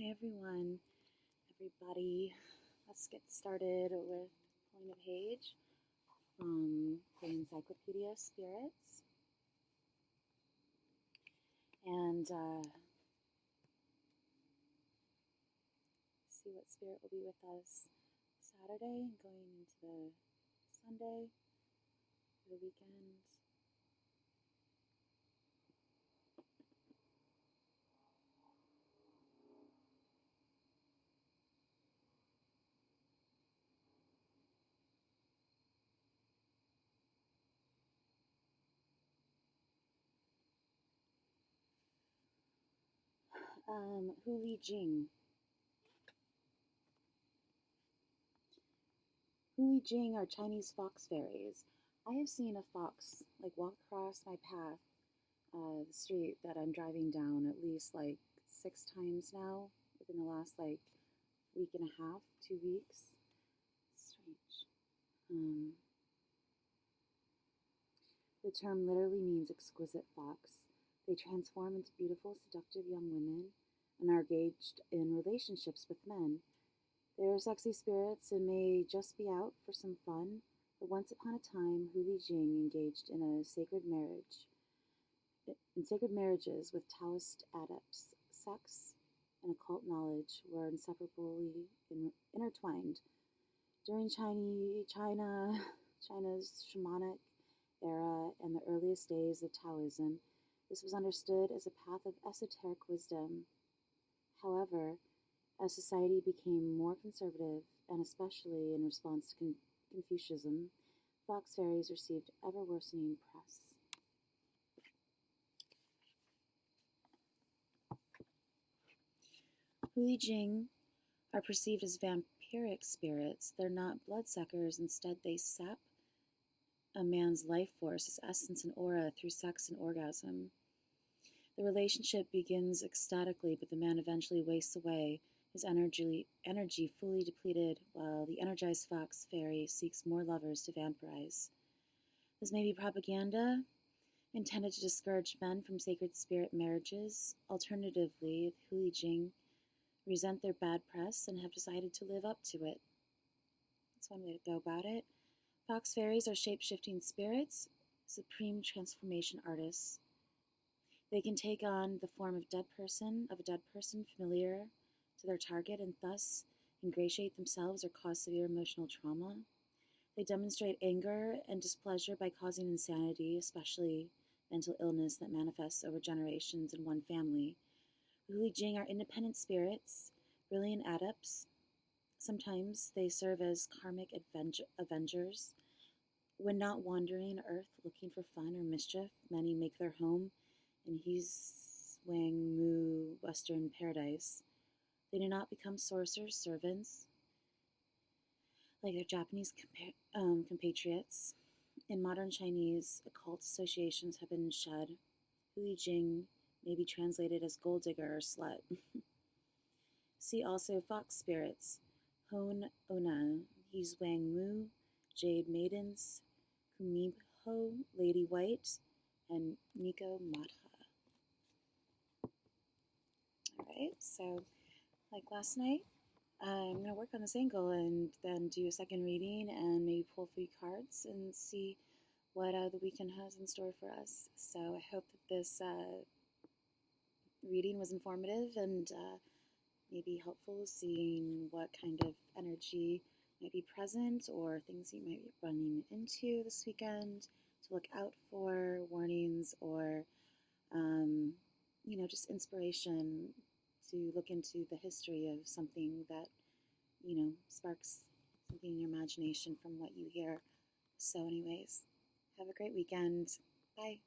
Hi everybody. Let's get started with pulling a page from the Encyclopedia Spirits. And see what spirit will be with us Saturday and going into the Sunday, the weekend. HULI JING. HULI JING are Chinese fox fairies. I have seen a fox walk across my path, the street that I'm driving down at least 6 times now within the last week and a half, 2 weeks. Strange. The term literally means exquisite fox. They transform into beautiful, seductive young women and are engaged in relationships with men. They are sexy spirits and may just be out for some fun, but once upon a time, HULI JING engaged in sacred marriages with Taoist adepts. Sex and occult knowledge were inseparably intertwined. During China's shamanic era and the earliest days of Taoism, this was understood as a path of esoteric wisdom. However, as society became more conservative, and especially in response to Confucianism, fox fairies received ever-worsening press. HULI JING are perceived as vampiric spirits. They're not bloodsuckers. Instead, they sap a man's life force, his essence and aura, through sex and orgasm. The relationship begins ecstatically, but the man eventually wastes away, his energy fully depleted, while the energized fox fairy seeks more lovers to vampirize. This may be propaganda intended to discourage men from sacred spirit marriages. Alternatively, the HULI JING resent their bad press and have decided to live up to it. That's one way to go about it. Fox fairies are shape-shifting spirits, supreme transformation artists. They can take on the form of a dead person familiar to their target and thus ingratiate themselves or cause severe emotional trauma. They demonstrate anger and displeasure by causing insanity, especially mental illness that manifests over generations in one family. HULI JING are independent spirits, brilliant adepts. Sometimes they serve as karmic avengers. When not wandering Earth looking for fun or mischief, many make their home in Wang Mu Western Paradise. They do not become sorcerers' servants like their Japanese compatriots. In modern Chinese, occult associations have been shed. HULI JING may be translated as gold digger or slut. See also fox spirits, Hon Ona, Wang Mu, Jade Maidens, Kumiho, Lady White, and Nico Madha. Alright, so like last night, I'm going to work on this angle and then do a second reading and maybe pull a few cards and see what the weekend has in store for us. So I hope that this reading was informative and maybe helpful, seeing what kind of energy might be present or things you might be running into this weekend to look out for, warnings, or just inspiration to look into the history of something that sparks something in your imagination from what you hear. So anyways, have a great weekend. Bye.